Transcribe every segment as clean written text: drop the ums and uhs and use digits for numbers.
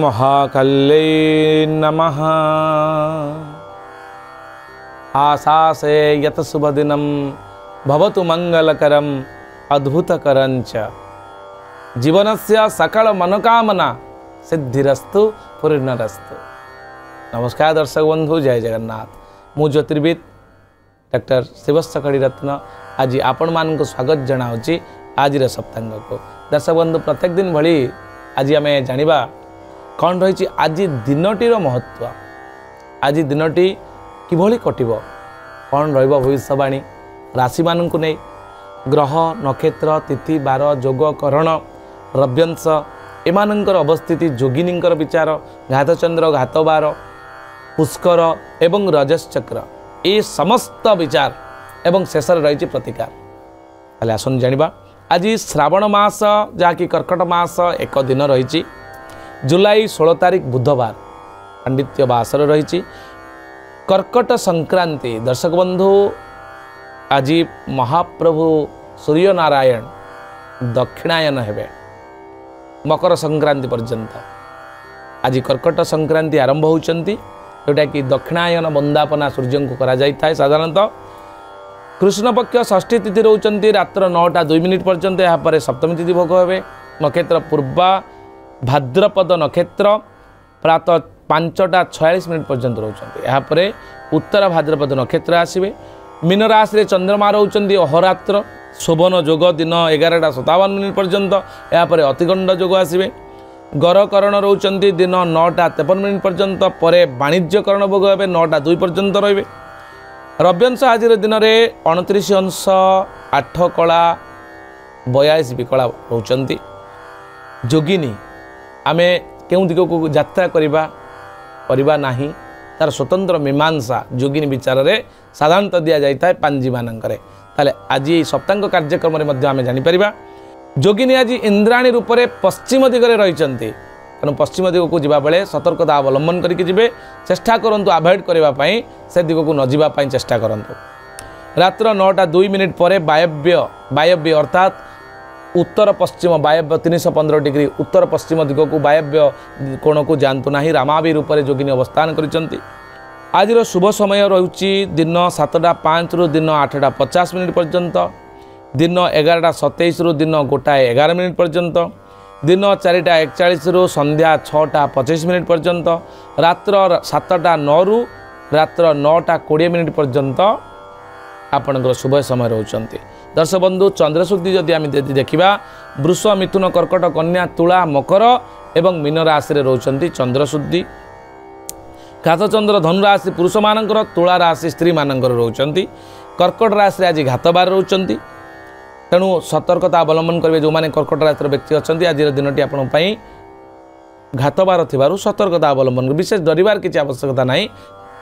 महाकाल्यै नमः। आशासे यत शुभदिनं भवतु मंगलकरम् अद्भुतकरं च। जीवनस्य सकल मनोकामना सिद्धिरस्तु पूर्णरस्तु। नमस्कार दर्शक बंधु, जय जगन्नाथ। मु ज्योतिर्विद डॉक्टर शिवशकड़ी रत्न आज आपण मान स्वागत जनाऊँगी आज सप्तांग को। दर्शक बंधु, प्रत्येक दिन भली आज आम जाना कौन रही आज दिनटीर महत्व, आज दिनटी किभली कटिब, कौन भविष्यवाणी राशि मानू नहीं, ग्रह नक्षत्र तिथि बार जोग करण रव्यंश एमानंकर अवस्थिति, जोगिनींकर विचार, घातचंद्र घातबार पुष्कर एवं रजस्चक्र ये समस्त विचार एवं शेष रही प्रतिकार। ताले आसन जानिबा आज श्रावण मास जहाँकि कर्कट मास एक दिन रही जुलाई 16 तारिख बुधवार पांडित्य बासर रही कर्कट संक्रांति। दर्शक बंधु, आज महाप्रभु सूर्य नारायण दक्षिणायन हेबे मकर संक्रांति पर्यंत। आज कर्कट संक्रांति आरंभ होती जोटा कि दक्षिणायन वंदापना सूर्य को करा जाय थाए। साधारणतः कृष्ण पक्ष षष्ठी तिथि रोचंती रात्र 9:02 पर्यंत। यहाँ सप्तमी तिथि भोग हे। नक्षत्र पूर्वा भाद्रपद नक्षत्र प्रातः 5:46 पर्यंत रोचंती। यहाँ उत्तर भाद्रपद नक्षत्र आसवे। मीन राशि चंद्रमा रोचंती अहोरात्र शोभन जोग दिन 11:57 पर्यंत। यहाँ अतिगंड जोग आसवे। गरकरण रोचंती दिन 9:53 पर्यंत। परे वाणिज्यकरण भोग हे 9:02 पर्यंत रे। रव्यंश आज दिन में 29 अंश 8 कला 42 विकला रोचंती। जोगिनी आमे केउ दिग को यात्रा करवा नहीं, तार स्वतंत्र मीमांसा जोगिनी विचार रे साधारणतः दि जाए पांजी मानकरे। ताले आज सप्तांग कार्यक्रम में आम जापर जोगिनी आज इंद्राणी रूप से पश्चिम दिगरे रही। तेणु पश्चिम दिग को जावा बेले सतर्कता अवलंबन करके जिबे। चेष्टा करंतु अवॉइड करने से दिग को न जावाई चेष्टा करंतु। रात्र 9:02 पर वायव्य अर्थात उत्तर पश्चिम वायव्य 315 डिग्री उत्तर पश्चिम दिग को वायव्य कोण को जातु ना। रामावी रूप से जोगिनी अवस्थान करिसेंती। आज शुभ समय रही दिन 7:05 रु दिन 8:50 पर्यंत, दिन 11:27 रु दिन 1:11 पर्यंत, दिन 4:41 रु संध्या 6:25 पर्यंत, रात्र 7:09 रु रात्र 9:20 पर्यंत आपणकर शुभ समय रोचंती। दर्शक बंधु, चंद्रशुद्धि जदि आम देखा वृष मिथुन कर्कट कन्या तुला मकर एवं मीन राशि रोचंती चंद्रशुद्धि। घातचंद्र धनु राशि पुरुष मानकर, तुला राशि स्त्री मानकर रोचंती। कर्कट राशि आज घातबार रोचंती। तेणु सतर्कता अवलंबन करेंगे जो मैंने कर्कट राशि व्यक्ति अच्छा। आज दिनटी आपण घातबार थी सतर्कता अवलंबन कर, विशेष डरबार किसी आवश्यकता ना,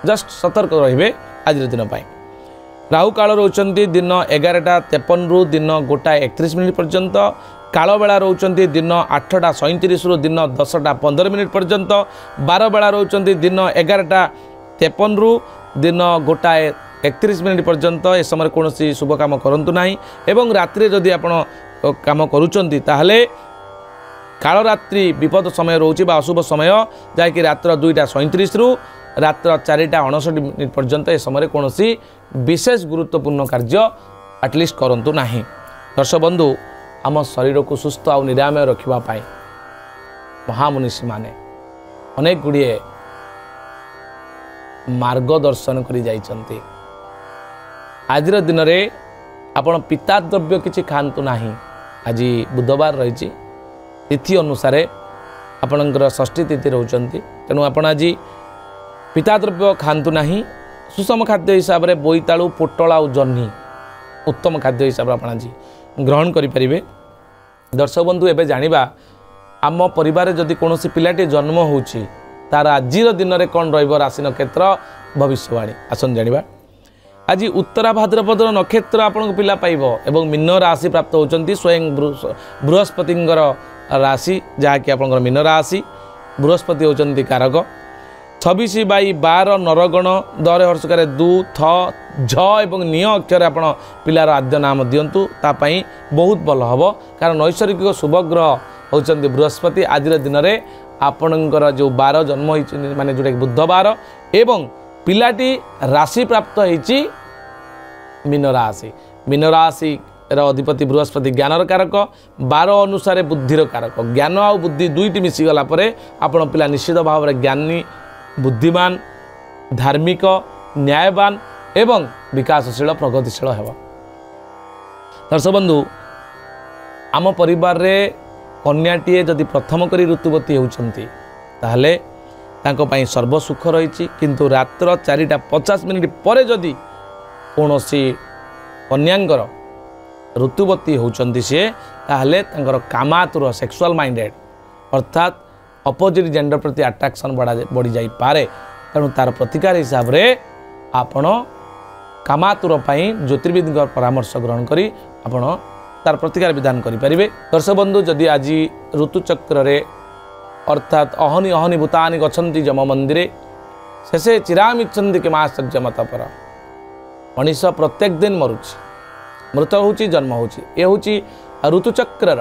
जस्ट सतर्क रे आज दिन। राहु काल रोचंती दिन 11:53 रु दिन 1:31 पर्यंत। काल बेला रोचंती दिन 8:37 रु दिन 10:15 पर्यंत। 12 बेला रोचंती दिन 11:53 रु दिन 1:31 पर्यंत। ए समय कौन शुभ काम करंतु नाही। एवं रात्रि जदि आपण काम करूचंती ताहले काल रात्रि विपद समय रोचे बा अशुभ समय, जहाँकि रात्र 2:37 रु रात्र 4:59 पर्यंत। ए समय कौन विशेष गुरुत्वपूर्ण कार्य एटलिस्ट करंतु नाही। दर्शक बंधु, आम शरीर को सुस्थ और निरामय रखापी महामुनिषी माने अनेक गुड़िए मार्गदर्शन कर जाइछंती। आज दिन में आपण पिता द्रव्य किसी खातु नाही। आज बुधवार रही तिथि अनुसार आपणकर षष्ठी तिथि रोचंती। तेणु आपण आज पिता द्रव्य खातु नाही। सुषम खाद्य हिसाब से बोईतालु पोटल और जह्नी उत्तम खाद्य हिसाब से आज ग्रहण करें। दर्शक बंधु, एवं जाना आम परिवार जदि कौन पिलाटी जन्म होची तार आज दिन में कौन राशि नक्षत्र भविष्यवाणी आसन जाना। आज उत्तरा भाद्रपद नक्षत्र आपन पिला पाइब एवं मीन राशि प्राप्त होती स्वयं बृहस्पति राशि जहाँकि आप मीन राशि। बृहस्पति होती कारक। 26/12 नरगण दरे हर्षकार दु थ झ एवं निय अक्षर आप पिलार आद्य नाम दिंतु बहुत भल हम। कारण नैसर्गिक शुभग्रह होती बृहस्पति। आज दिन में आपणकर जो बार जन्म होती माने जोटा बुधवार एवं पिलाटी राशि प्राप्त होती मीन राशि। मीन राशि अधिपति बृहस्पति ज्ञानर कारक, बार अनुसार बुद्धिर कारक। ज्ञान आ बुद्धि दुईटी मिसीगला आपण पिला निश्चित भाव में ज्ञानी, बुद्धिमान, धार्मिक, न्यायवान एवं विकासशील प्रगतिशील हेबा। दर्शक बंधु आम परिवार रे कन्याटीए जदि प्रथम करी ऋतुवती होउछंती ताहले तांको पई सर्व सुख रही, किंतु रात्र 4:50 पर जदि कौनसी कन्यांकर ऋतुवती होउछंती से ताहले तांकर कामातुर सेक्सुअल माइंडेड अर्थात अपोजिट जेंडर प्रति अट्रैक्शन बढ़ी जाई पारे। तेणु तार प्रतिकार हिसाब रे आपण कामातुर पई ज्योतिर्विद परामर्श ग्रहण करी आपण तार प्रतिकार विधान करें। दर्शक बंधु जदि आज ऋतुचक्र रे अर्थात अहनि अहनि भूतानि गच्छन्ति जम मंदिरे शेषे चिरामिच्छन्ति किमाश्चर्य मत पर। मनीष प्रत्येक दिन मरुछि, मृत होउछि, जन्म होउछि। ए होउछि ऋतुचक्रर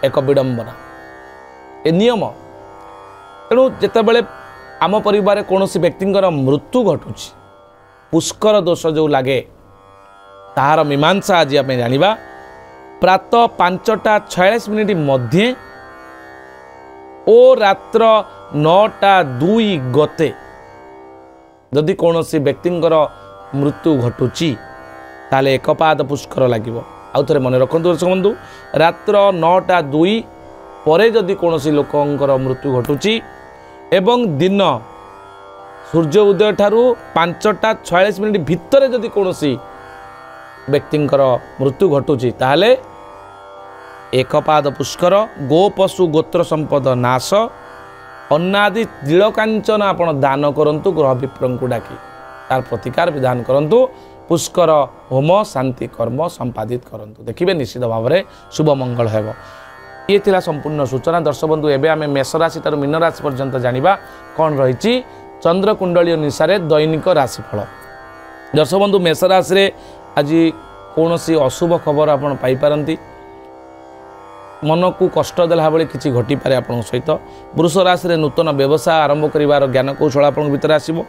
एक विडंबना, ए नियम। तेणु जेतेबेले आम परिवार कौनसी व्यक्तिंकर मृत्यु घटुछि, पुष्कर दोष जो लगे ताहार मीमांसा आज आम जानिबा। प्रातः 5:46 मध्य ओ रात्र 9:02 गते जदि कौनसी व्यक्तिंकर मृत्यु घटुची ताले एकपाद पुष्कर लगे। आउ थे मन रखु दर्शक बंधु, रात्र 9:02 पर जदि कौनसी लोकंकर मृत्यु घटुची एवं दिन सूर्य उदय ठारू 5:46 भितर जदि कौनसी व्यक्तिंकर मृत्यु घटुची ताहले एकपाद पुष्कर, गो पशु गोत्र संपद नाश, अन्नादि तिलकांचन आपण दान करंतु ग्रह विप्रंकु डाकी तार प्रतिकार विधान करंतु। पुष्कर होम शांति कर्म संपादित करंतु, देखिए निश्चित भाव में शुभ मंगल हेब। ये थिला संपूर्ण सूचना। दर्शक बंधु एबे आमे मेष राशि ठारू मीन राशि पर्यंत जानिबा कौन रही चंद्र कुंडली अनुसार दैनिक राशिफल। दर्शक बंधु मेष राशि रे आज कौन सी अशुभ खबर आपण पाई पारंती, मन को कष्ट देला बेले किछि घटी पारे आपण सहित। वृष राशि रे नूतन व्यवसाय आरंभ करिवार ज्ञान कौशल आपण भीतर आसीबो।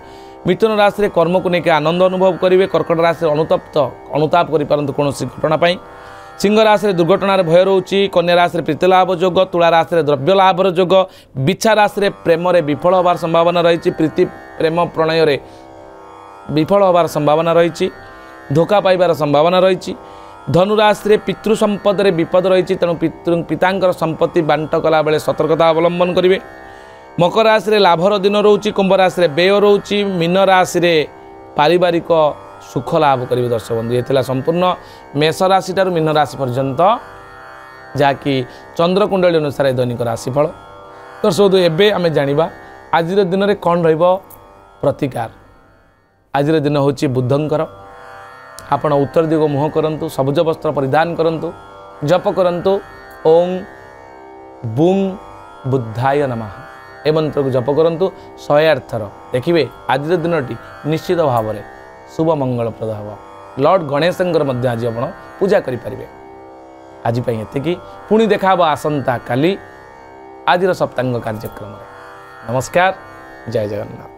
मिथुन राशि रे कर्म को लेके आनंद अनुभव करिवे। कर्कट राशि रे अनुताप करि पारंतु कोनोसी घटना पाई। सिंह राशि रे दुर्घटना रे भय रहउची। कन्या राशि रे प्रीति लाभ योग। तुला राशि रे द्रव्य लाभर योग। बिछा राशि रे प्रेम रे विफल होबार संभावना रही। प्रीति प्रेम प्रणय रे विफल होबार संभावना रही। धोखा पाइबार संभावना रही। धनुराशि रे पितृ संपद रे विपद रही, तेणु पितांकर संपत्ति बांट कला बेले सतर्कता अवलंबन करेंगे। मकर राशि रे लाभर दिन रोची। कुंभ राशि रे व्यय रोची। मीन राशि रे पारिवारिक सुख लाभ करेंगे। दर्शक बंधु ये संपूर्ण मेष राशि ठारू मीन राशि पर्यंत जहाँकि चंद्र कुंडली अनुसार दैनिक राशिफल। दर्शक बंधु एबे आमे जानिबा आज दिन में कौन रहिबो प्रतिकार। आज दिन होची बुधंकर। आपण उत्तर दिग मुह करंतु, सबुज वस्त्र परिधान करंतु, जप करंतु ओं बुं बुद्धाय नमः ए मंत्र को जप करंतु 108 थर। देखिए आज दिनटी निश्चित भाव में शुभ मंगलप्रद हम। लॉर्ड गणेशंकर मध्य आज आपण पूजा करि परिबे। आज पई एतिकी पुणी देखा आसंता काली आज सप्तांग कार्यक्रम। नमस्कार, जय जगन्नाथ।